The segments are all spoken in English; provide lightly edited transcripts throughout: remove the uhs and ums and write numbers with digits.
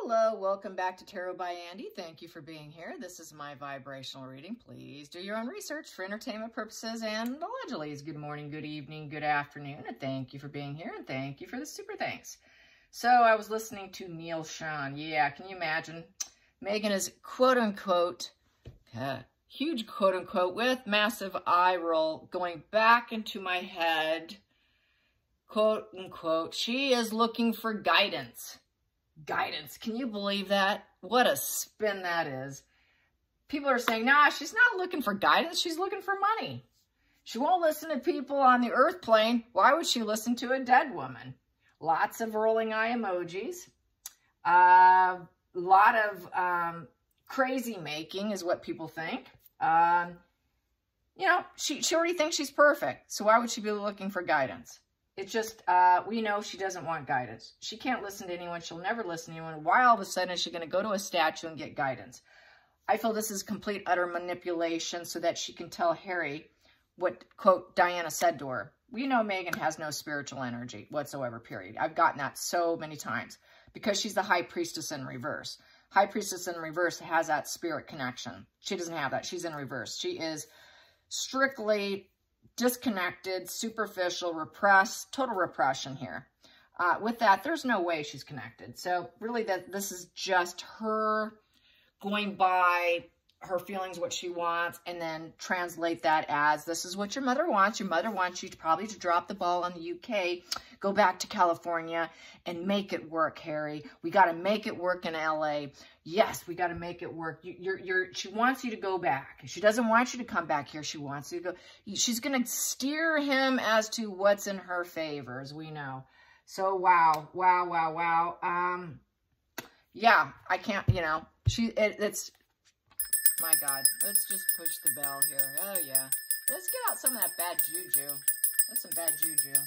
Hello, welcome back to Tarot by Andy. Thank you for being here. This is my vibrational reading. Please do your own research for entertainment purposes and allegedly. Good morning, good evening, good afternoon, and thank you for being here, and thank you for the super thanks. So I was listening to Neil Sean. Yeah, can you imagine? Meghan is quote-unquote, huge quote-unquote, with massive eye roll going back into my head, quote-unquote, she is looking for guidance. Guidance. Can you believe that? What a spin that is. People are saying, nah, she's not looking for guidance. She's looking for money. She won't listen to people on the earth plane. Why would she listen to a dead woman? Lots of rolling eye emojis. A lot of crazy making is what people think. You know, she already thinks she's perfect. So why would she be looking for guidance? It's just, we know she doesn't want guidance. She can't listen to anyone. She'll never listen to anyone. Why all of a sudden is she going to go to a statue and get guidance? I feel this is complete, utter manipulation so that she can tell Harry what, quote, Diana said to her. We know Meghan has no spiritual energy whatsoever, period. I've gotten that so many times because she's the high priestess in reverse. High priestess in reverse has that spirit connection. She doesn't have that. She's in reverse. She is strictly disconnected, superficial, repressed, total repression here. With that, there's no way she's connected. So really this is just her going by her feelings, what she wants, and then translate that as, this is what your mother wants. Your mother wants you to probably to drop the ball on the UK, go back to California, and make it work, Harry. We got to make it work in LA. Yes, we got to make it work. She wants you to go back. She doesn't want you to come back here. She wants you to go. She's going to steer him as to what's in her favor, as we know. So, wow. Yeah, I can't, you know, it's... My God, let's just push the bell here. Oh, yeah. Let's get out some of that bad juju. That's some bad juju.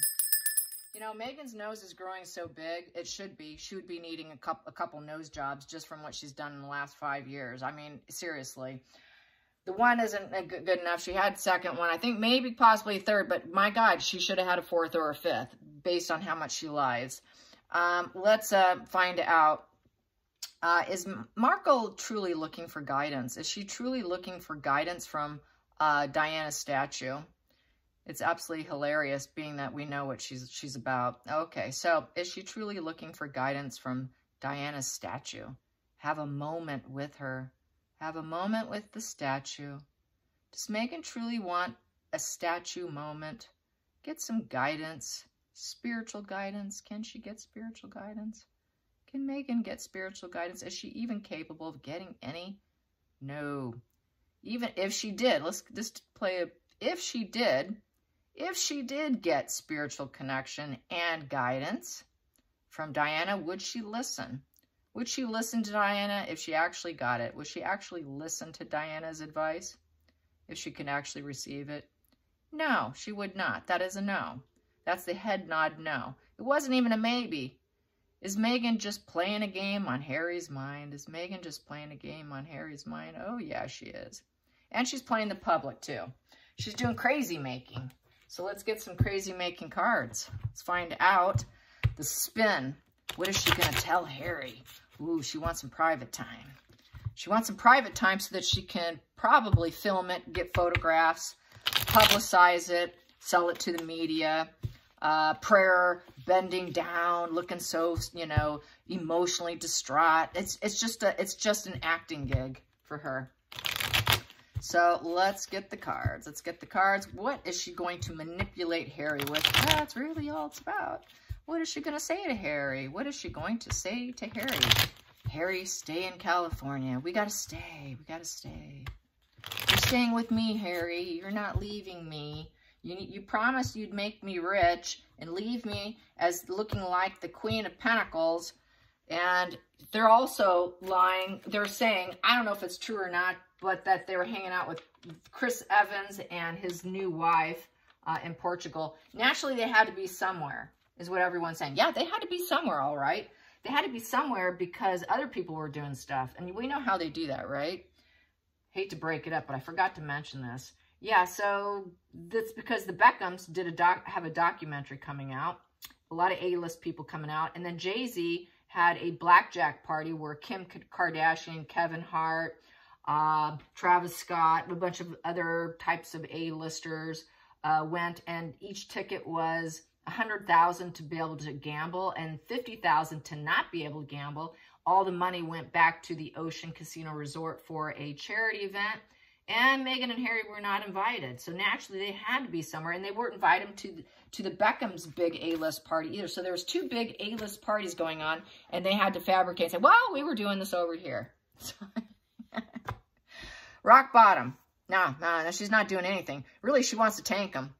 You know, Meghan's nose is growing so big, it should be. She would be needing a couple nose jobs just from what she's done in the last 5 years. I mean, seriously. The one isn't good enough. She had second one. I think maybe possibly third, but my God, she should have had a fourth or a fifth based on how much she lies. Let's find out. Is Markle truly looking for guidance? Is she truly looking for guidance from Diana's statue? It's absolutely hilarious, being that we know what she's about. Okay, so is she truly looking for guidance from Diana's statue? Have a moment with her. Have a moment with the statue. Does Meghan truly want a statue moment? Get some guidance, spiritual guidance. Can she get spiritual guidance? Can Meghan get spiritual guidance? Is she even capable of getting any? No. Even if she did, let's just play a, if she did get spiritual connection and guidance from Diana, would she listen? Would she listen to Diana if she actually got it? Would she actually listen to Diana's advice if she can actually receive it? No, she would not. That is a no. That's the head nod no. It wasn't even a maybe. Is Meghan just playing a game on Harry's mind? Is Meghan just playing a game on Harry's mind? Oh, yeah, she is. And she's playing the public, too. She's doing crazy making. So let's get some crazy making cards. Let's find out the spin. What is she going to tell Harry? Ooh, she wants some private time. She wants some private time so that she can probably film it, get photographs, publicize it, sell it to the media. Prayer, bending down, looking so, you know, emotionally distraught. It's just an acting gig for her. So let's get the cards. Let's get the cards. What is she going to manipulate Harry with? That's really all it's about. What is she going to say to Harry? What is she going to say to Harry? Harry, stay in California. We got to stay. We got to stay. You're staying with me, Harry. You're not leaving me. You promised you'd make me rich and leave me as looking like the Queen of Pentacles. And they're also lying. They're saying, I don't know if it's true or not, but that they were hanging out with Chris Evans and his new wife in Portugal. Naturally, they had to be somewhere, is what everyone's saying. Yeah, they had to be somewhere, all right. They had to be somewhere because other people were doing stuff. And we know how they do that, right? Hate to break it up, but I forgot to mention this. Yeah, so that's because the Beckhams have a documentary coming out. A lot of A-list people coming out. And then Jay-Z had a blackjack party where Kim Kardashian, Kevin Hart, Travis Scott, a bunch of other types of A-listers went, and each ticket was $100,000 to be able to gamble and $50,000 to not be able to gamble. All the money went back to the Ocean Casino Resort for a charity event, and Meghan and Harry were not invited. So naturally, they had to be somewhere, and they weren't invited to the Beckham's big A-list party either. So there was 2 big A-list parties going on, and they had to fabricate and say, well, we were doing this over here. Rock bottom. No, she's not doing anything. Really, she wants to tank him.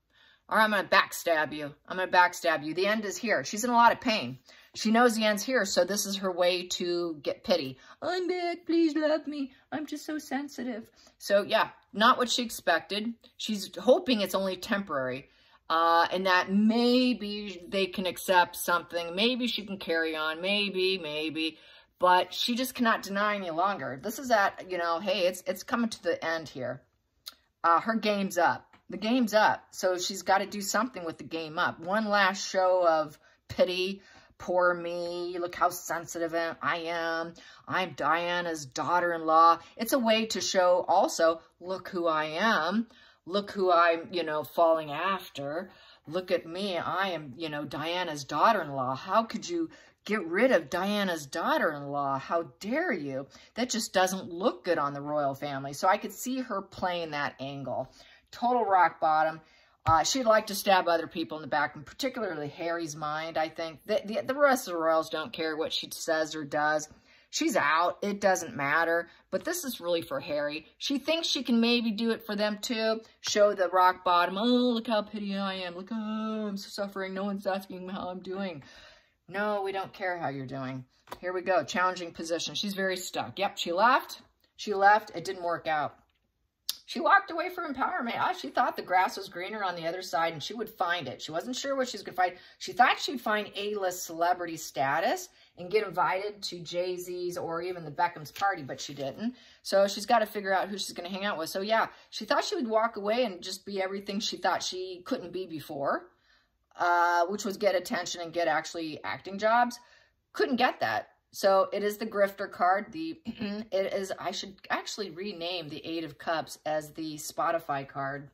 Or I'm going to backstab you. I'm going to backstab you. The end is here. She's in a lot of pain. She knows the end's here, so this is her way to get pity. I'm back. Please love me. I'm just so sensitive. So, yeah, not what she expected. She's hoping it's only temporary, and that maybe they can accept something. Maybe she can carry on. Maybe. But she just cannot deny any longer. This is at, you know, hey, it's coming to the end here. Her game's up. The game's up. So she's got to do something with the game up. One last show of pity. Poor me. Look how sensitive I am. I'm Diana's daughter-in-law. It's a way to show also, look who I am. Look who I'm, you know, falling after. Look at me. I am, you know, Diana's daughter-in-law. How could you get rid of Diana's daughter-in-law? How dare you? That just doesn't look good on the royal family. So I could see her playing that angle. Total rock bottom. She'd like to stab other people in the back, and particularly Harry's mind, I think. The rest of the royals don't care what she says or does. She's out. It doesn't matter. But this is really for Harry. She thinks she can maybe do it for them too. Show the rock bottom. Oh, look how pity I am. Look, oh, I'm so suffering. No one's asking how I'm doing. No, we don't care how you're doing. Here we go. Challenging position. She's very stuck. Yep, she left. She left. It didn't work out. She walked away for empowerment. She thought the grass was greener on the other side, and she would find it. She wasn't sure what she was going to find. She thought she'd find A-list celebrity status and get invited to Jay-Z's or even the Beckham's party, but she didn't. So she's got to figure out who she's going to hang out with. So yeah, she thought she would walk away and just be everything she thought she couldn't be before, which was get attention and get actually acting jobs. Couldn't get that. So it is the grifter card. It is, I should actually rename the 8 of Cups as the Spotify card.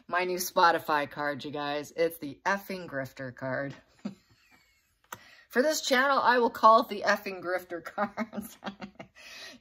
My new Spotify card, you guys. It's the effing grifter card. For this channel, I will call it the effing grifter cards.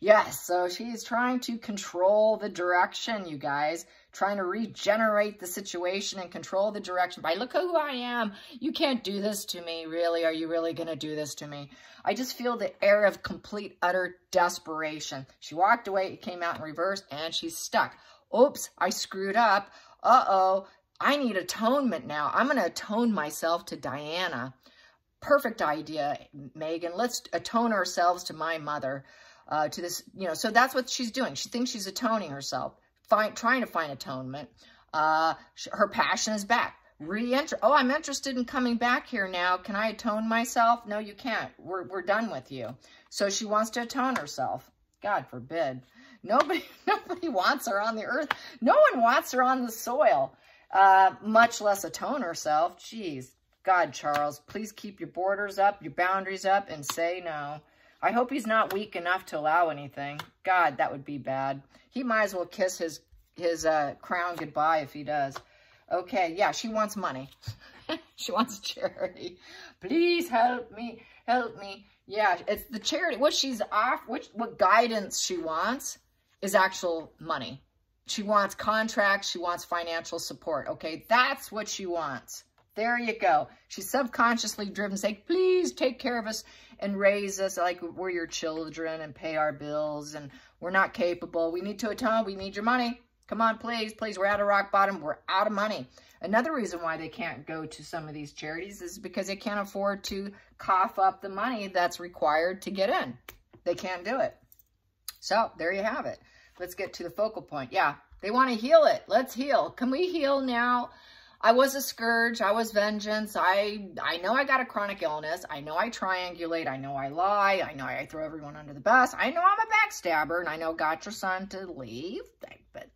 Yes, so she's trying to control the direction, you guys. Trying to regenerate the situation and control the direction by, look who I am. You can't do this to me, really. Are you really going to do this to me? I just feel the air of complete, utter desperation. She walked away, it came out in reverse, and she's stuck. Oops, I screwed up. Uh-oh, I need atonement now. I'm going to atone myself to Diana. Perfect idea, Meghan. Let's atone ourselves to my mother, to this, you know. So that's what she's doing. She thinks she's atoning herself. Trying to find atonement. Her passion is back. Re-enter. Oh, I'm interested in coming back here now. Can I atone myself? No, you can't. We're done with you. So she wants to atone herself. God forbid. Nobody wants her on the earth. No one wants her on the soil, much less atone herself. Jeez. God, Charles, please keep your borders up, your boundaries up, and say no. I hope he's not weak enough to allow anything. God, that would be bad. He might as well kiss his crown goodbye if he does. Okay, yeah, she wants money. She wants charity. Please help me, help me. Yeah, it's the charity. What she's off, what guidance she wants is actual money. She wants contracts. She wants financial support. Okay, that's what she wants. There you go. She's subconsciously driven, saying, please take care of us and raise us like we're your children and pay our bills, and we're not capable. We need to atone. We need your money. Come on, please, please. We're at a rock bottom. We're out of money. Another reason why they can't go to some of these charities is because they can't afford to cough up the money that's required to get in. They can't do it. So there you have it. Let's get to the focal point. Yeah, they want to heal it. Let's heal. Can we heal now? I was a scourge. I was vengeance. I know I got a chronic illness. I know I triangulate. I know I lie. I know I throw everyone under the bus. I know I'm a backstabber, and I know got your son to leave. but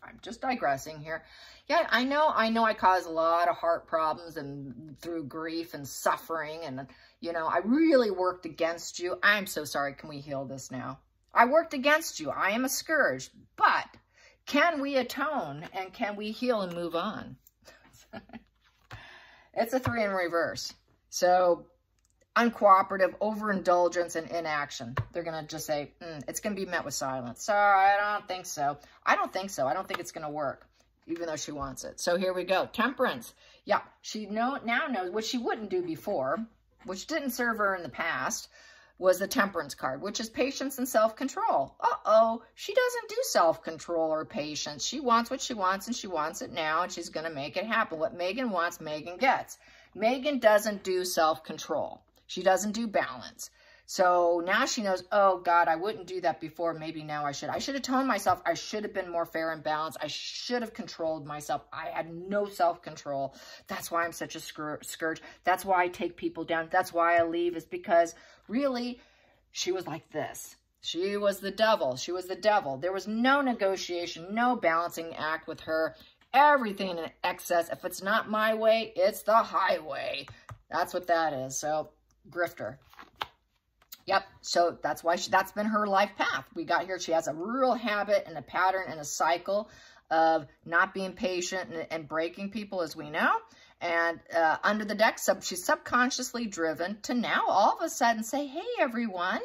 I'm just digressing here. Yeah, I know I cause a lot of heart problems and through grief and suffering. And, you know, I really worked against you. I'm so sorry. Can we heal this now? I worked against you. I am a scourge, but can we atone and can we heal and move on? It's a 3 in reverse. So uncooperative, overindulgence, and inaction. They're going to just say, it's going to be met with silence. Sorry, I don't think so. I don't think so. I don't think it's going to work, even though she wants it. So here we go. Temperance. Yeah, she now knows what she wouldn't do before, which didn't serve her in the past, was the temperance card, which is patience and self-control. Uh-oh, she doesn't do self-control or patience. She wants what she wants, and she wants it now, and she's going to make it happen. What Meghan wants, Meghan gets. Meghan doesn't do self-control. She doesn't do balance. So now she knows, oh, God, I wouldn't do that before. Maybe now I should. I should have told myself I should have been more fair and balanced. I should have controlled myself. I had no self-control. That's why I'm such a scourge. That's why I take people down. That's why I leave, is because really she was like this. She was the devil. She was the devil. There was no negotiation, no balancing act with her. Everything in excess. If it's not my way, it's the highway. That's what that is. So, grifter. Yep. So that's why that's been her life path. We got here. She has a real habit and a pattern and a cycle of not being patient and breaking people, as we know. And under the deck, she's subconsciously driven to now all of a sudden say, hey, everyone.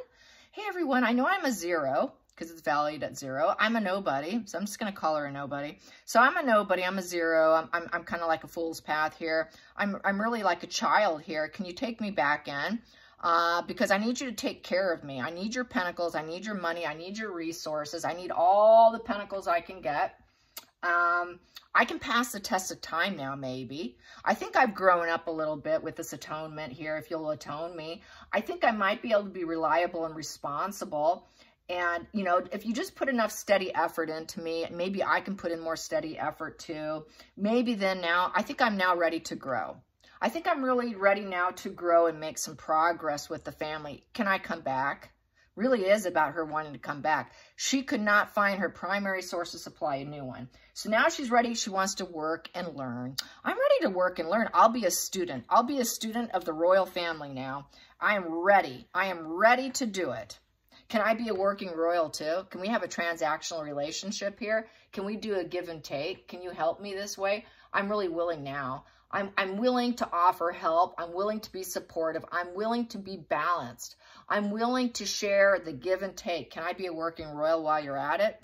Hey, everyone. I know I'm a 0 because it's valued at 0. I'm a nobody. So I'm just going to call her a nobody. So I'm a nobody. I'm a 0. I'm kind of like a fool's path here. I'm really like a child here. Can you take me back in? Because I need you to take care of me. I need your pentacles. I need your money. I need your resources. I need all the pentacles I can get. I can pass the test of time now, maybe. I think I've grown up a little bit with this atonement here, if you'll atone me. I think I might be able to be reliable and responsible. And, you know, if you just put enough steady effort into me, maybe I can put in more steady effort too. Maybe then now, I think I'm now ready to grow. I think I'm really ready now to grow and make some progress with the family. Can I come back? Really is about her wanting to come back. She could not find her primary source of supply, a new one. So now she's ready. She wants to work and learn. I'm ready to work and learn. I'll be a student. I'll be a student of the royal family now. I am ready. I am ready to do it. Can I be a working royal too? Can we have a transactional relationship here? Can we do a give and take? Can you help me this way? I'm really willing now. I'm willing to offer help. I'm willing to be supportive. I'm willing to be balanced. I'm willing to share the give and take. Can I be a working royal while you're at it?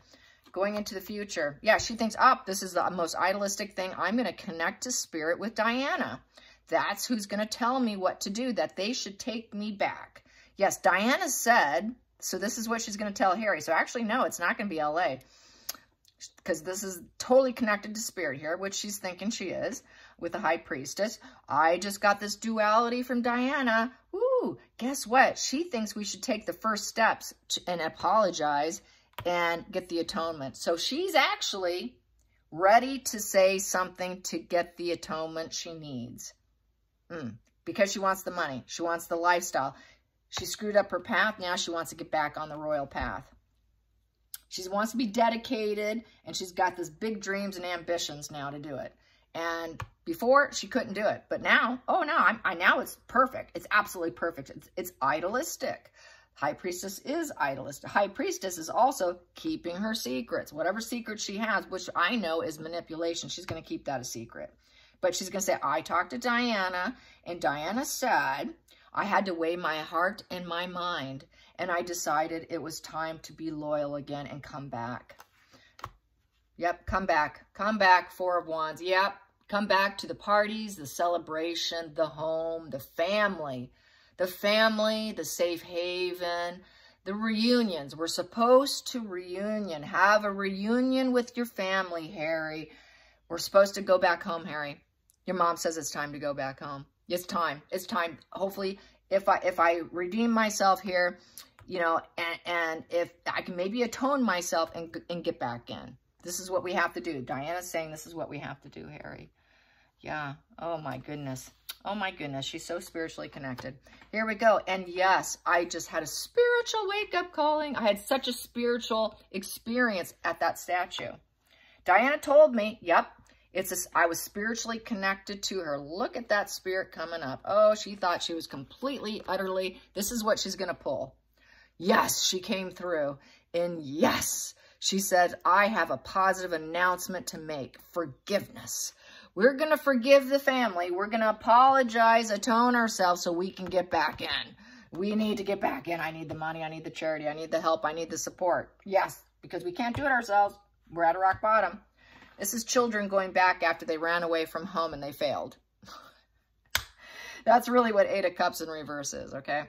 Going into the future. Yeah, she thinks, this is the most idealistic thing. I'm going to connect to spirit with Diana. That's who's going to tell me what to do, that they should take me back. Yes, Diana said, so this is what she's going to tell Harry. So actually, no, it's not going to be LA, because this is totally connected to spirit here, which she's thinking she is, with the high priestess. I just got this duality from Diana. Ooh, guess what? She thinks we should take the first steps and apologize and get the atonement. So she's actually ready to say something to get the atonement she needs. Because she wants the money. She wants the lifestyle. She screwed up her path. Now she wants to get back on the royal path. She wants to be dedicated, and she's got this big dreams and ambitions now to do it. And before, she couldn't do it. But now, now it's perfect. It's absolutely perfect. It's idealistic. High priestess is idealistic. High priestess is also keeping her secrets. Whatever secret she has, which I know is manipulation, she's going to keep that a secret. But she's going to say, I talked to Diana, and Diana said, I had to weigh my heart and my mind, and I decided it was time to be loyal again and come back. Yep, come back. Come back, Four of Wands. Yep, come back to the parties, the celebration, the home, the family, the safe haven, the reunions. We're supposed to have a reunion with your family, Harry. We're supposed to go back home, Harry. Your mom says it's time to go back home. It's time. It's time. Hopefully, if I redeem myself here, you know, and if I can maybe atone myself and get back in. This is what we have to do. Diana's saying this is what we have to do, Harry. Yeah. Oh, my goodness. Oh, my goodness. She's so spiritually connected. Here we go. And yes, I just had a spiritual wake-up calling. I had such a spiritual experience at that statue. Diana told me, yep, I was spiritually connected to her. Look at that spirit coming up. Oh, she thought she was completely, utterly, this is what she's going to pull. Yes, she came through. And yes, she said, I have a positive announcement to make. Forgiveness. We're going to forgive the family. We're going to apologize, atone ourselves so we can get back in. We need to get back in. I need the money. I need the charity. I need the help. I need the support. Yes, because we can't do it ourselves. We're at a rock bottom. This is children going back after they ran away from home and they failed. That's really what Eight of Cups in reverse is, okay?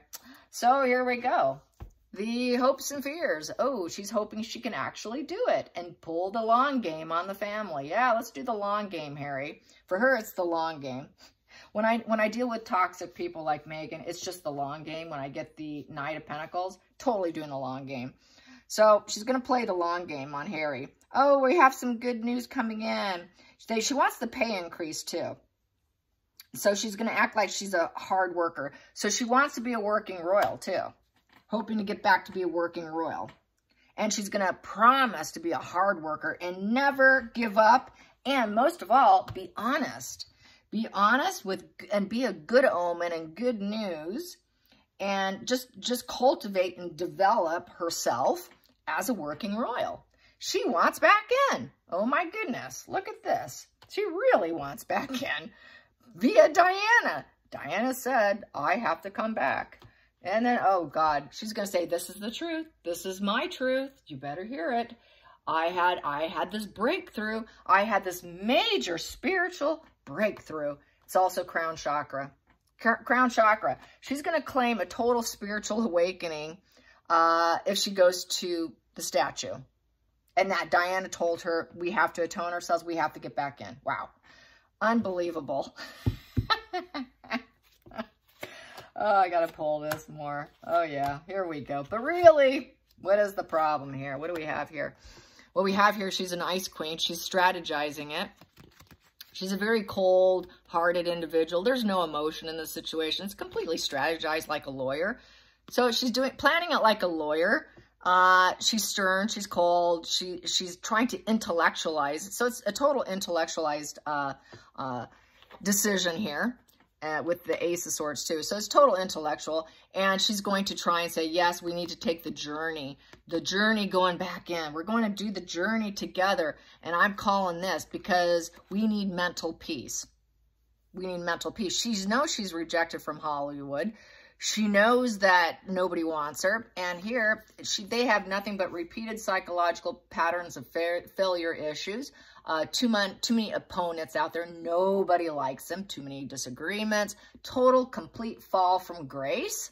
So here we go. The hopes and fears. Oh, she's hoping she can actually do it and pull the long game on the family. Yeah, let's do the long game, Harry. For her, it's the long game. When I deal with toxic people like Meghan, it's just the long game. When I get the Knight of Pentacles, totally doing the long game. So she's going to play the long game on Harry. Oh, we have some good news coming in. She wants the pay increase too. So she's going to act like she's a hard worker. So she wants to be a working royal too. Hoping to get back to be a working royal. And she's going to promise to be a hard worker and never give up. And most of all, be honest. Be honest with and be a good omen and good news. And just cultivate and develop herself as a working royal. She wants back in. Oh my goodness. Look at this. She really wants back in. Via Diana. Diana said, I have to come back. And then, oh God, she's going to say, this is the truth. This is my truth. You better hear it. I had this breakthrough. I had this major spiritual breakthrough. It's also crown chakra. Crown chakra. She's going to claim a total spiritual awakening if she goes to the statue. And that Diana told her, we have to atone ourselves. We have to get back in. Wow. Unbelievable. Oh, I got to pull this more. Oh, yeah. Here we go. But really, what is the problem here? What do we have here? What we have here, she's an ice queen. She's strategizing it. She's a very cold-hearted individual. There's no emotion in this situation. It's completely strategized like a lawyer. So she's planning it like a lawyer. She's stern. She's cold. She's trying to intellectualize. So it's a total intellectualized decision here. With the Ace of Swords too. So it's total intellectual. And she's going to try and say, yes, we need to take the journey going back in. We're going to do the journey together. And I'm calling this because we need mental peace. We need mental peace. She knows she's rejected from Hollywood. She knows that nobody wants her. And here, they have nothing but repeated psychological patterns of failure issues. Too many opponents out there. Nobody likes them. Too many disagreements. Total, complete fall from grace.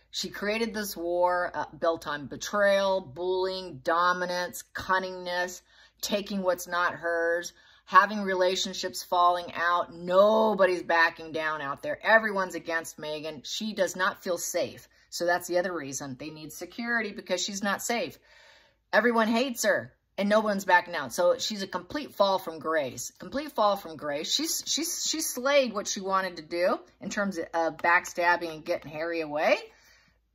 She created this war built on betrayal, bullying, dominance, cunningness, taking what's not hers, having relationships falling out. Nobody's backing down out there. Everyone's against Meghan. She does not feel safe. So that's the other reason. They need security because she's not safe. Everyone hates her. And no one's backing down. So she's a complete fall from grace. Complete fall from grace. She slayed what she wanted to do in terms of backstabbing and getting Harry away.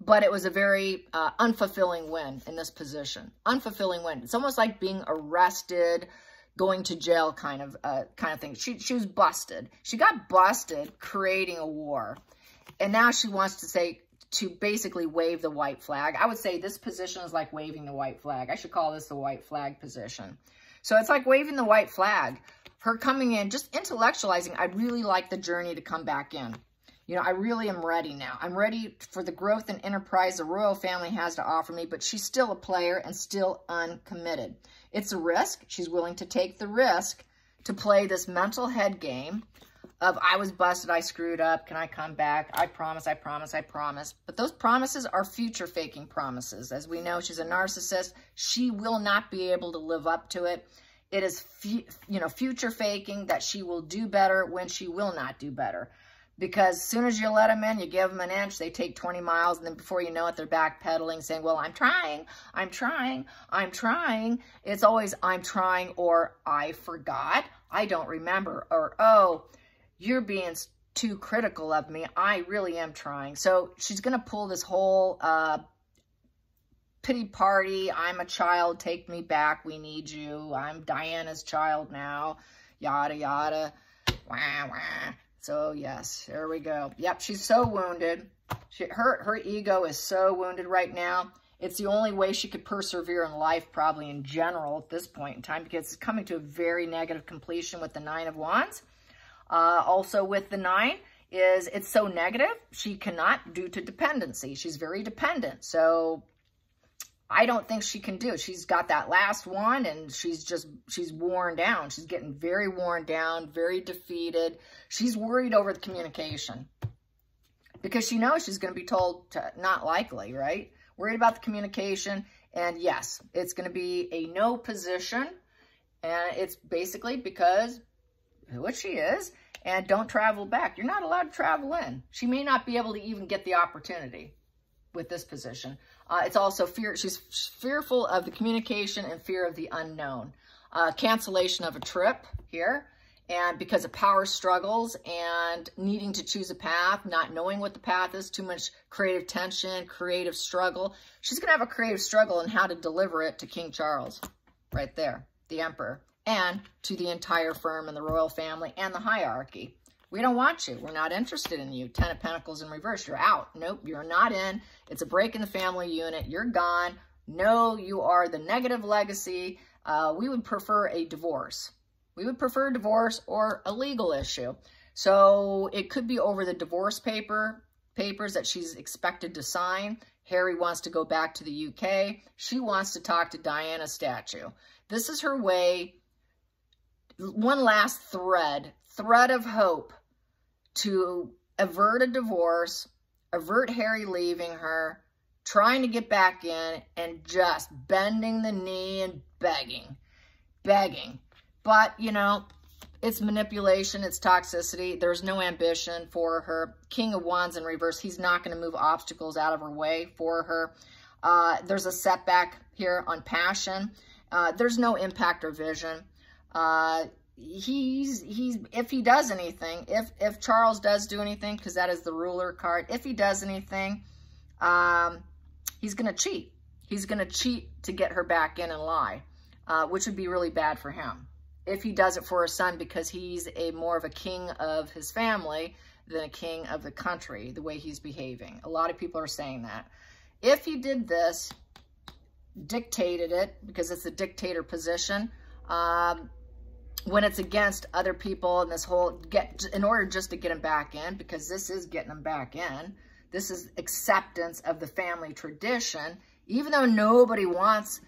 But it was a very unfulfilling win in this position. Unfulfilling win. It's almost like being arrested, going to jail kind of thing. She was busted. She got busted creating a war. And now she wants to basically wave the white flag. I would say this position is like waving the white flag. I should call this the white flag position. So it's like waving the white flag. Her coming in, just intellectualizing. I really like the journey to come back in. You know, I really am ready now. I'm ready for the growth and enterprise the royal family has to offer me, but she's still a player and still uncommitted. It's a risk. She's willing to take the risk to play this mental head game of I was busted, I screwed up, can I come back? I promise, I promise, I promise. But those promises are future faking promises. As we know, she's a narcissist. She will not be able to live up to it. It is, future faking that she will do better when she will not do better. Because as soon as you let them in, you give them an inch, they take 20 miles, and then before you know it, they're backpedaling, saying, well, I'm trying, I'm trying, I'm trying. It's always, I'm trying, or I forgot, I don't remember. Or, oh, you're being too critical of me. I really am trying. So she's going to pull this whole pity party. I'm a child. Take me back. We need you. I'm Diana's child now. Yada, yada. Wah, wah. So, yes, there we go. Yep, she's so wounded. Her ego is so wounded right now. It's the only way she could persevere in life, probably in general at this point in time, because it's coming to a very negative completion with the Nine of Wands. Also with the 9 is it's so negative, she cannot due to dependency. She's very dependent. So I don't think she can do it. She's got that last one and she's worn down. She's getting very worn down, very defeated. She's worried over the communication because she knows she's going to be told to, not likely, right? Worried about the communication. And yes, it's going to be a no position. And it's basically because what she is, and don't travel back. You're not allowed to travel in. She may not be able to even get the opportunity with this position. It's also fear. She's fearful of the communication and fear of the unknown. Cancellation of a trip here. And because of power struggles and needing to choose a path, not knowing what the path is, too much creative tension, creative struggle. She's going to have a creative struggle in how to deliver it to King Charles. Right there, the Emperor. And to the entire firm and the royal family and the hierarchy. We don't want you. We're not interested in you. 10 of Pentacles in reverse. You're out. Nope, you're not in. It's a break in the family unit. You're gone. No, you are the negative legacy. We would prefer a divorce. We would prefer a divorce or a legal issue. So it could be over the divorce papers that she's expected to sign. Harry wants to go back to the UK. She wants to talk to Diana's statue. This is her way. One last thread of hope to avert a divorce, avert Harry leaving her, trying to get back in, and just bending the knee and begging. But, you know, it's manipulation, it's toxicity. There's no ambition for her. King of Wands in reverse, he's not going to move obstacles out of her way for her. There's a setback here on passion. There's no impact or vision. If he does anything, if Charles does do anything, because that is the ruler card, if he does anything, he's going to cheat. He's going to cheat to get her back in and lie, which would be really bad for him. If he does it for his son, because he's more of a king of his family than a king of the country, the way he's behaving. A lot of people are saying that. If he did this, dictated it, because it's a dictator position, when it's against other people and this whole, in order just to get him back in, because this is getting him back in, this is acceptance of the family tradition, even though nobody wants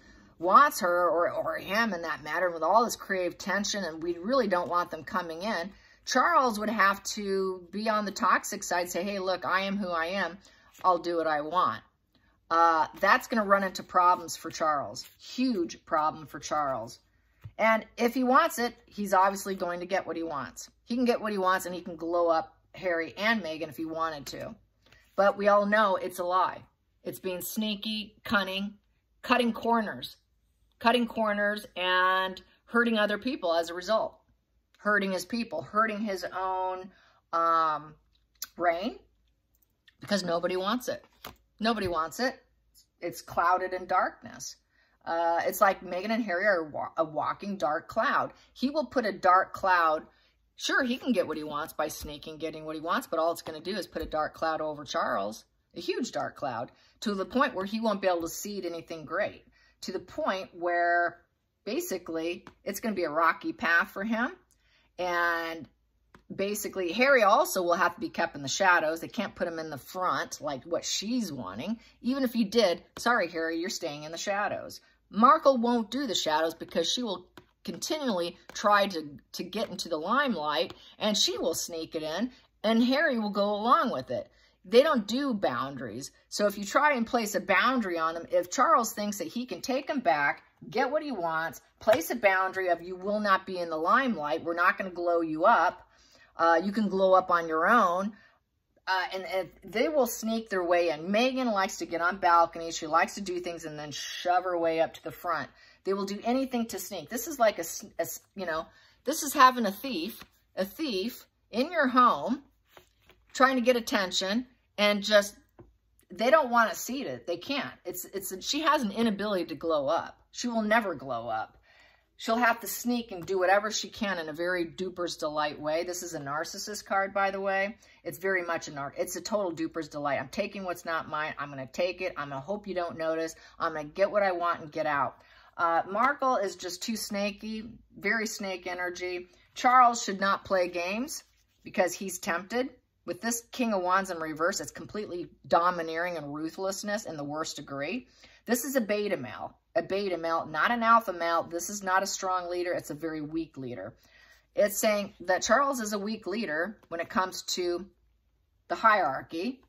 her or him in that matter, with all this creative tension, and we really don't want them coming in, Charles would have to be on the toxic side, say, hey, look, I am who I am. I'll do what I want. That's going to run into problems for Charles. Huge problem for Charles. And if he wants it, he's obviously going to get what he wants. He can get what he wants, and he can glow up Harry and Meghan if he wanted to. But we all know it's a lie. It's being sneaky, cunning, cutting corners and hurting other people as a result. Hurting his people, hurting his own reign, because nobody wants it. Nobody wants it. It's clouded in darkness. It's like Meghan and Harry are a walking dark cloud. He will put a dark cloud. Sure, he can get what he wants by sneaking, getting what he wants, but all it's going to do is put a dark cloud over Charles, a huge dark cloud, to the point where he won't be able to seed anything great, to the point where basically it's going to be a rocky path for him. And basically, Harry also will have to be kept in the shadows. They can't put him in the front like what she's wanting. Even if he did, sorry, Harry, you're staying in the shadows. Markle won't do the shadows because she will continually try to get into the limelight, and she will sneak it in, and Harry will go along with it. They don't do boundaries. So if you try and place a boundary on them, if Charles thinks that he can take him back, get what he wants, place a boundary of you will not be in the limelight, we're not going to glow you up, you can glow up on your own, and they will sneak their way in. Meghan likes to get on balconies. She likes to do things and then shove her way up to the front. They will do anything to sneak. This is like you know, This is having a thief in your home trying to get attention, and just, they don't want to see it. They can't. She has an inability to glow up. She will never glow up. She'll have to sneak and do whatever she can in a very duper's delight way. This is a narcissist card, by the way. It's very much it's a total duper's delight. I'm taking what's not mine. I'm going to take it. I'm going to hope you don't notice. I'm going to get what I want and get out. Markle is just too snaky, very snake energy. Charles should not play games because he's tempted. With this King of Wands in reverse, it's completely domineering and ruthlessness in the worst degree. This is a beta male, not an alpha male. This is not a strong leader. It's a very weak leader. It's saying that Charles is a weak leader when it comes to the hierarchy,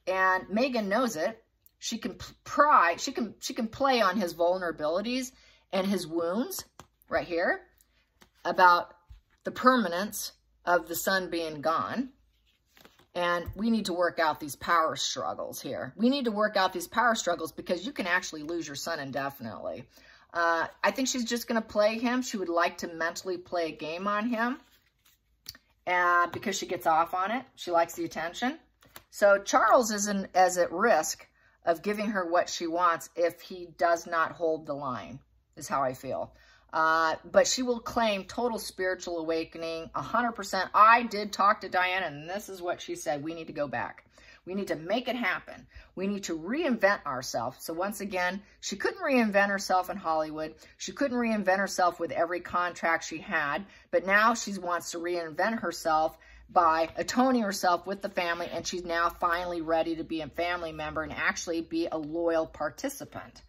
and Meghan knows it. She can pry, she can play on his vulnerabilities and his wounds right here about the permanence of the sun being gone. And we need to work out these power struggles here. We need to work out these power struggles because you can actually lose your son indefinitely. I think she's just going to play him. She would like to mentally play a game on him because she gets off on it. She likes the attention. So Charles isn't as at risk of giving her what she wants if he does not hold the line, is how I feel. But she will claim total spiritual awakening, 100%. I did talk to Diana, and this is what she said. We need to go back. We need to make it happen. We need to reinvent ourselves. So once again, she couldn't reinvent herself in Hollywood. She couldn't reinvent herself with every contract she had. But now she wants to reinvent herself by atoning herself with the family. And she's now finally ready to be a family member and actually be a loyal participant.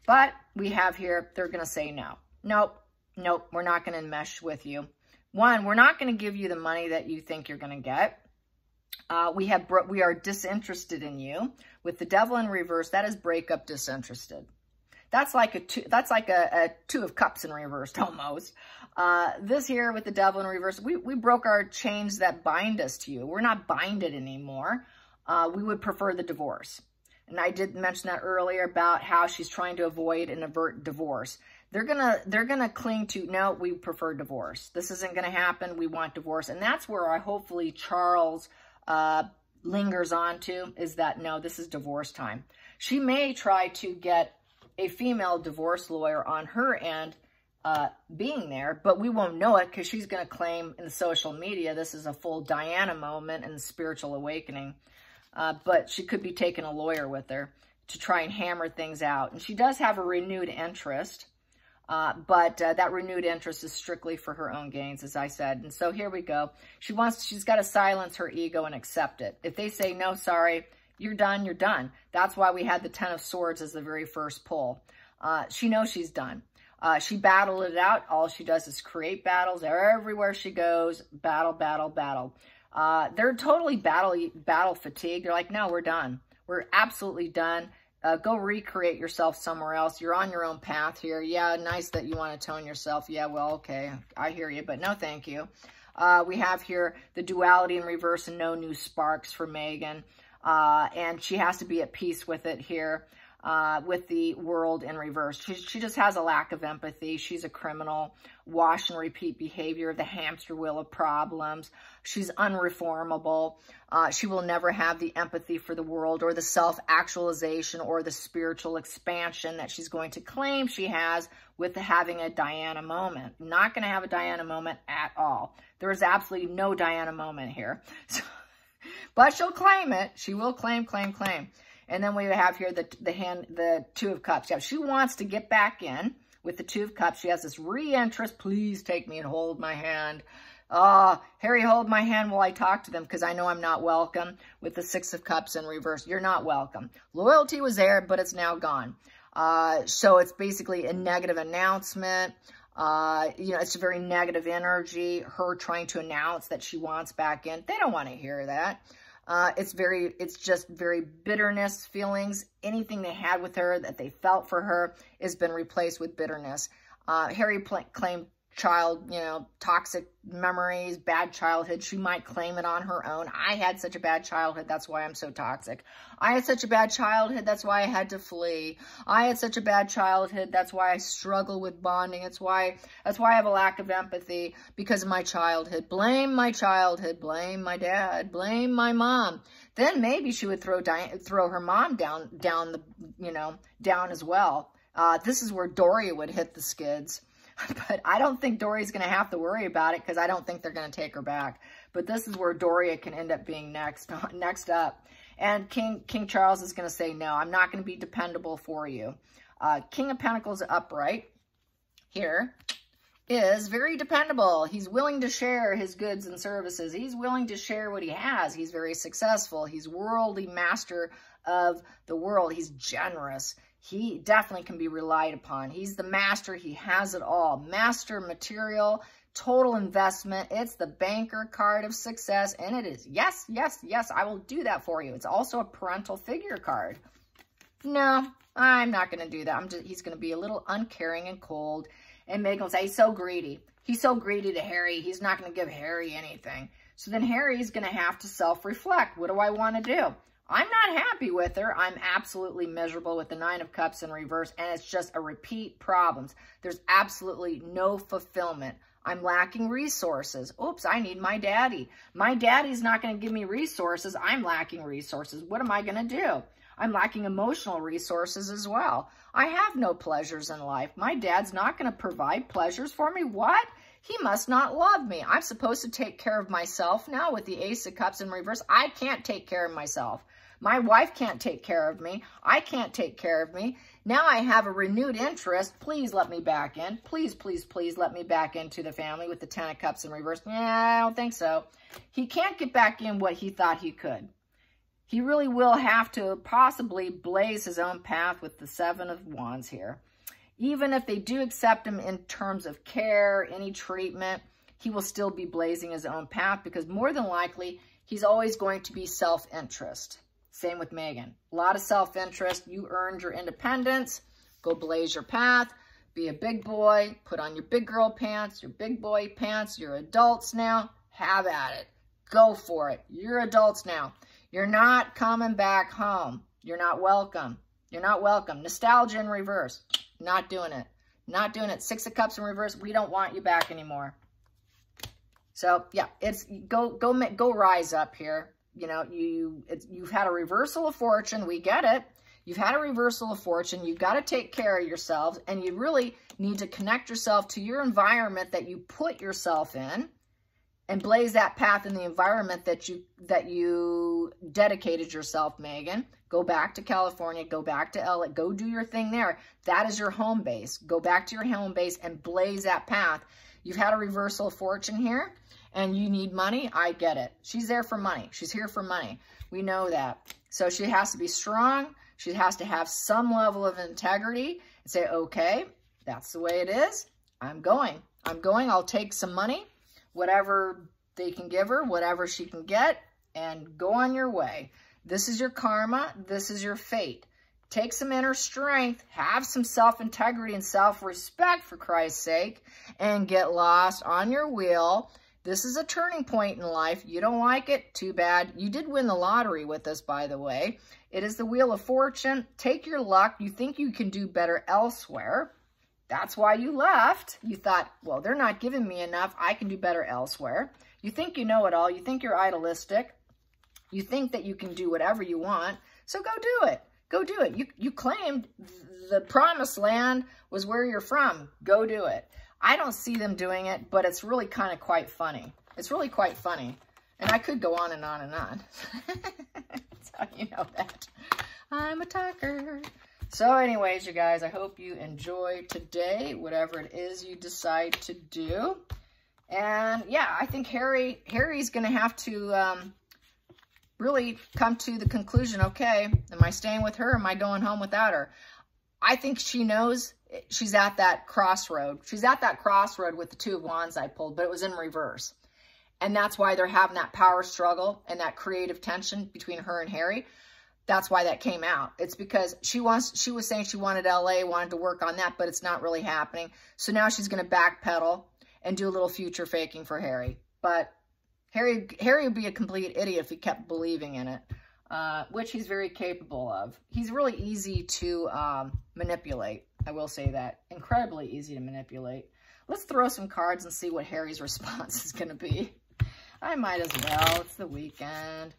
But we have here, they're going to say no. Nope, we're not going to mesh with you. One, we're not going to give you the money that you think you're going to get. We are disinterested in you. With the devil in reverse, that is breakup disinterested. That's like a two of cups in reverse almost. This here with the devil in reverse, we broke our chains that bind us to you. We're not binded anymore. We would prefer the divorce. And I did mention that earlier about how she's trying to avoid and avert divorce. They're gonna cling to, no, we prefer divorce. This isn't gonna happen. We want divorce. And that's where hopefully Charles lingers on to, is that, no, this is divorce time. She may try to get a female divorce lawyer on her end being there, but we won't know it because she's gonna claim in the social media this is a full Diana moment and spiritual awakening. But she could be taking a lawyer with her to try and hammer things out. And she does have a renewed interest, but that renewed interest is strictly for her own gains, as I said. And so here we go. She's got to silence her ego and accept it. If they say, no, sorry, you're done, you're done. That's why we had the 10 of Swords as the very first pull. She knows she's done. She battled it out. All she does is create battles. Everywhere she goes, battle, battle, battle. They're totally battle fatigued. They're like, no, we're done. We're absolutely done. Go recreate yourself somewhere else. You're on your own path here. Yeah, nice that you want to tone yourself. Yeah, well, okay, I hear you, but no thank you. We have here the duality in reverse and no new sparks for Meghan. And she has to be at peace with it here. With the world in reverse. She just has a lack of empathy. She's a criminal. Wash and repeat behavior, the hamster wheel of problems. She's unreformable. She will never have the empathy for the world or the self-actualization or the spiritual expansion that she's going to claim she has with having a Diana moment. Not going to have a Diana moment at all. There is absolutely no Diana moment here. So, but she'll claim it. She will claim. And then we have here the Two of Cups. Yeah, she wants to get back in with the Two of Cups. She has this re-interest. Please take me and hold my hand. Harry, hold my hand while I talk to them because I know I'm not welcome. With the Six of Cups in reverse, you're not welcome. Loyalty was there, but it's now gone. So it's basically a negative announcement. It's a very negative energy. Her trying to announce that she wants back in. They don't want to hear that. It's just very bitterness feelings. Anything they had with her that they felt for her has been replaced with bitterness. Harry claimed toxic memories, bad childhood. She might claim it on her own. I had such a bad childhood. That's why I'm so toxic. I had such a bad childhood. That's why I had to flee. I had such a bad childhood. That's why I struggle with bonding. That's why I have a lack of empathy, because of my childhood. Blame my childhood. Blame my dad. Blame my mom. Then maybe she would throw her mom down as well. This is where Doria would hit the skids. But I don't think Doria's going to have to worry about it, because I don't think they're going to take her back. But this is where Doria can end up being next up. And King Charles is going to say, no, I'm not going to be dependable for you. King of Pentacles upright here is very dependable. He's willing to share his goods and services. He's willing to share what he has. He's very successful. He's worldly master of the world. He's generous. He definitely can be relied upon. He's the master. He has it all. Master material, total investment. It's the banker card of success. And it is, yes, yes, yes, I will do that for you. It's also a parental figure card. No, I'm not going to do that. He's going to be a little uncaring and cold. And Meghan will say, he's so greedy. He's so greedy to Harry. He's not going to give Harry anything. So then Harry's going to have to self-reflect. What do I want to do? I'm not happy with her. I'm absolutely miserable with the Nine of Cups in reverse, and it's just a repeat problems. There's absolutely no fulfillment. I'm lacking resources. Oops, I need my daddy. My daddy's not going to give me resources. I'm lacking resources. What am I going to do? I'm lacking emotional resources as well. I have no pleasures in life. My dad's not going to provide pleasures for me. What? He must not love me. I'm supposed to take care of myself now with the Ace of Cups in reverse. I can't take care of myself. My wife can't take care of me. I can't take care of me. Now I have a renewed interest. Please let me back in. Please, please, please let me back into the family with the Ten of Cups in reverse. Yeah, I don't think so. He can't get back in what he thought he could. He really will have to possibly blaze his own path with the Seven of Wands here. Even if they do accept him in terms of care, any treatment, he will still be blazing his own path, because more than likely, he's always going to be self-interest. Same with Meghan. A lot of self-interest. You earned your independence. Go blaze your path. Be a big boy. Put on your big girl pants, your big boy pants. You're adults now. Have at it. Go for it. You're adults now. You're not coming back home. You're not welcome. You're not welcome. Nostalgia in reverse. Not doing it. Not doing it. Six of Cups in reverse. We don't want you back anymore. So, yeah, it's go rise up here. You know, you've had a reversal of fortune. We get it. You've had a reversal of fortune. You've got to take care of yourselves, and you really need to connect yourself to your environment that you put yourself in, and blaze that path in the environment that you dedicated yourself, Meghan. Go back to California. Go back to LA. Go do your thing there. That is your home base. Go back to your home base and blaze that path. You've had a reversal of fortune here, and you need money. I get it. She's there for money. She's here for money. We know that. So she has to be strong. She has to have some level of integrity and say, okay, that's the way it is. I'm going. I'll take some money, whatever they can give her, whatever she can get, and go on your way. This is your karma. This is your fate. Take some inner strength, have some self-integrity and self-respect, for Christ's sake, and get lost on your wheel. This is a turning point in life. You don't like it? Too bad. You did win the lottery with us, by the way. It is the Wheel of Fortune. Take your luck. You think you can do better elsewhere. That's why you left. You thought, well, they're not giving me enough. I can do better elsewhere. You think you know it all. You think you're idealistic. You think that you can do whatever you want. So go do it. Go do it. You claimed the promised land was where you're from. Go do it. I don't see them doing it, but it's really kind of quite funny. It's really quite funny. And I could go on and on and on. That's how you know that. I'm a talker. So anyways, you guys, I hope you enjoyed today, whatever it is you decide to do. And yeah, I think Harry's going to have to really come to the conclusion, okay, am I staying with her? Am I going home without her? I think she knows she's at that crossroad. She's at that crossroad with the Two of Wands I pulled, but it was in reverse. And that's why they're having that power struggle and that creative tension between her and Harry. That's why that came out. It's because she was saying she wanted LA, wanted to work on that, but it's not really happening. So now she's going to backpedal and do a little future faking for Harry. But Harry would be a complete idiot if he kept believing in it, which he's very capable of. He's really easy to manipulate. I will say that. Incredibly easy to manipulate. Let's throw some cards and see what Harry's response is going to be. I might as well. It's the weekend.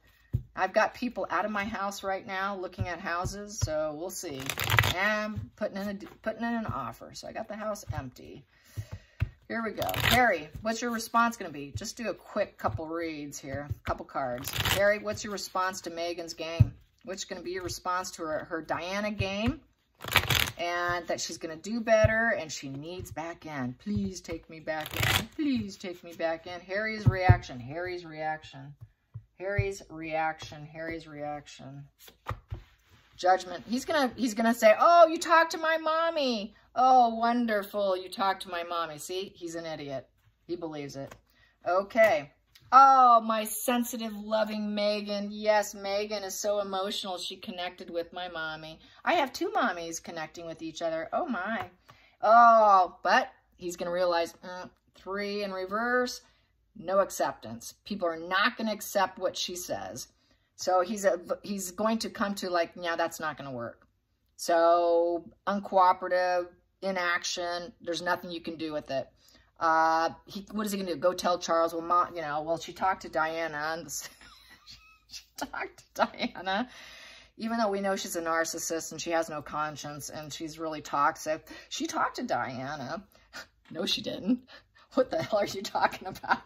I've got people out of my house right now looking at houses, so we'll see. And putting in an offer. So I got the house empty. Here we go. Harry, what's your response going to be? Just do a quick couple reads here. Couple cards. Harry, what's your response to Meghan's game? What's going to be your response to her Diana game? And that she's going to do better and she needs back in. Please take me back in. Please take me back in. Harry's reaction. Harry's reaction. Harry's reaction. Harry's reaction. Judgment. He's gonna say, oh, you talked to my mommy. Oh, wonderful. You talked to my mommy. See, he's an idiot. He believes it. Okay. Oh, my sensitive, loving Meghan. Yes, Meghan is so emotional. She connected with my mommy. I have two mommies connecting with each other. Oh, my. Oh, but he's going to realize 3 in reverse, no acceptance. People are not going to accept what she says. So he's going to come to like, yeah, that's not going to work. So uncooperative, inaction, there's nothing you can do with it. What is he gonna do? Go tell Charles? Well, Mom, well, she talked to Diana, and she talked to Diana, even though we know she's a narcissist and she has no conscience and she's really toxic. She talked to Diana. No, she didn't. What the hell are you talking about?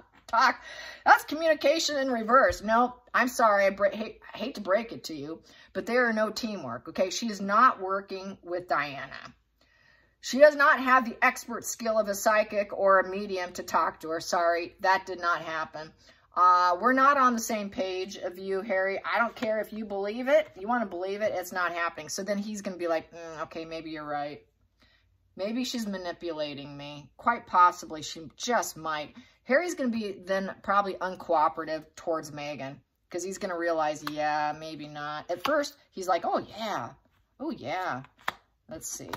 That's communication in reverse. No, I'm sorry. I hate to break it to you, but there are no teamwork. Okay, she is not working with Diana. She does not have the expert skill of a psychic or a medium to talk to her. Sorry, that did not happen. We're not on the same page of you, Harry. I don't care if you believe it. You want to believe it, it's not happening. So then he's going to be like, okay, maybe you're right. Maybe she's manipulating me. Quite possibly, she just might. Harry's going to be then probably uncooperative towards Meghan because he's going to realize, yeah, maybe not. At first, he's like, oh, yeah. Oh, yeah. Let's see.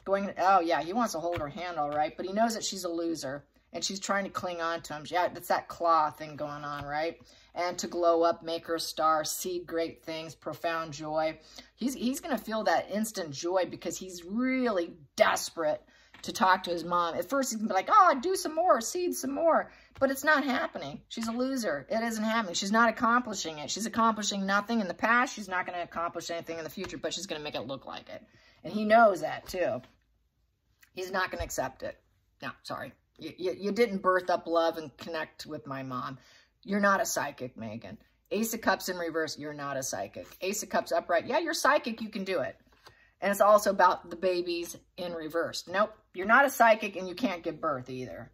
Oh, yeah, he wants to hold her hand all right, but he knows that she's a loser, and she's trying to cling on to him. Yeah, that's that claw thing going on, right? And to glow up, make her a star, see great things, profound joy. He's going to feel that instant joy because he's really desperate to talk to his mom. At first, he's going to be like, oh, do some more, seed some more. But it's not happening. She's a loser. It isn't happening. She's not accomplishing it. She's accomplishing nothing in the past. She's not going to accomplish anything in the future, but she's going to make it look like it. And he knows that, too. He's not going to accept it. No, sorry. You didn't birth up love and connect with my mom. You're not a psychic, Meghan. Ace of Cups in reverse, you're not a psychic. Ace of Cups upright, yeah, you're psychic, you can do it. And it's also about the babies in reverse. Nope, you're not a psychic and you can't give birth either.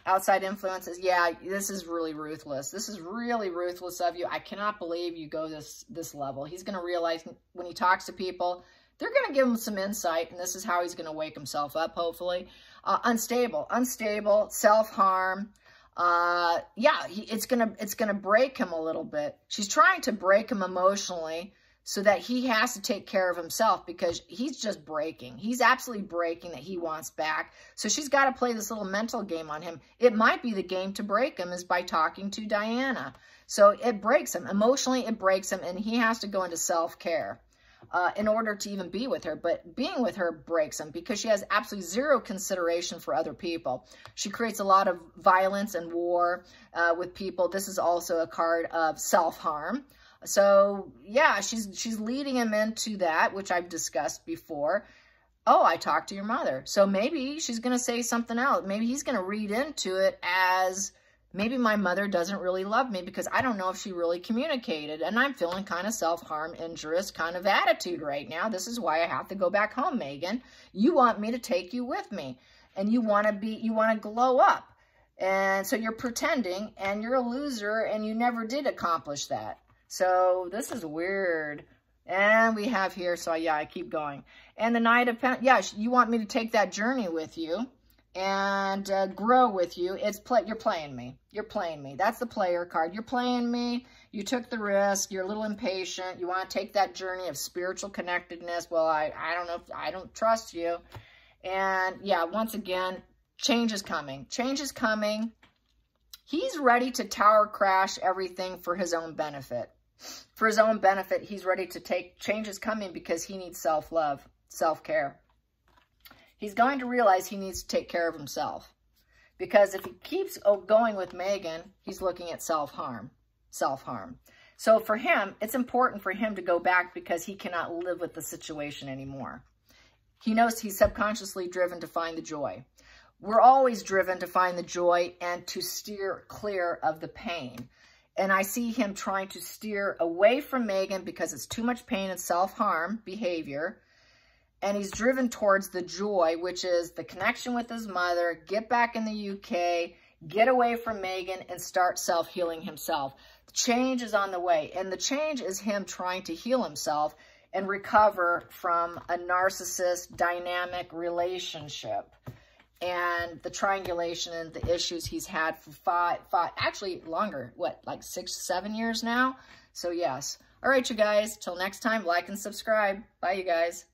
Outside influences, yeah, this is really ruthless. This is really ruthless of you. I cannot believe you go this level. He's going to realize when he talks to people, they're going to give him some insight, and this is how he's going to wake himself up, hopefully. Unstable, self-harm. Yeah, it's gonna break him a little bit. She's trying to break him emotionally so that he has to take care of himself because he's just breaking. He's absolutely breaking that he wants back. So she's got to play this little mental game on him. It might be the game to break him is by talking to Diana. So it breaks him. Emotionally, it breaks him, and he has to go into self-care. In order to even be with her. But being with her breaks him because she has absolutely zero consideration for other people. She creates a lot of violence and war with people. This is also a card of self-harm. So, yeah, she's leading him into that, which I've discussed before. Oh, I talked to your mother. So maybe she's going to say something else. Maybe he's going to read into it as... maybe my mother doesn't really love me because I don't know if she really communicated. And I'm feeling kind of self-harm, injurious kind of attitude right now. This is why I have to go back home, Meghan. You want me to take you with me. And you want to glow up. And so you're pretending and you're a loser and you never did accomplish that. So this is weird. And we have here, so yeah, I keep going. And the Knight of Pentacles, yeah, you want me to take that journey with you. And grow with you. You're playing me. You're playing me. That's the player card. You're playing me. You took the risk. You're a little impatient. You want to take that journey of spiritual connectedness. Well, I don't know. I don't trust you. And yeah, once again, change is coming. Change is coming. He's ready to tower crash everything for his own benefit. For his own benefit, he's ready to take, change is coming because he needs self-love, self-care. He's going to realize he needs to take care of himself. Because if he keeps going with Meghan, he's looking at self-harm. So for him, it's important for him to go back because he cannot live with the situation anymore. He knows he's subconsciously driven to find the joy. We're always driven to find the joy and to steer clear of the pain. And I see him trying to steer away from Meghan because it's too much pain and self-harm behavior. And he's driven towards the joy, which is the connection with his mother, get back in the UK, get away from Meghan, and start self-healing himself. The change is on the way. And the change is him trying to heal himself and recover from a narcissist dynamic relationship. And the triangulation and the issues he's had for actually longer, what, like 6, 7 years now? So yes. All right, you guys, till next time, like and subscribe. Bye, you guys.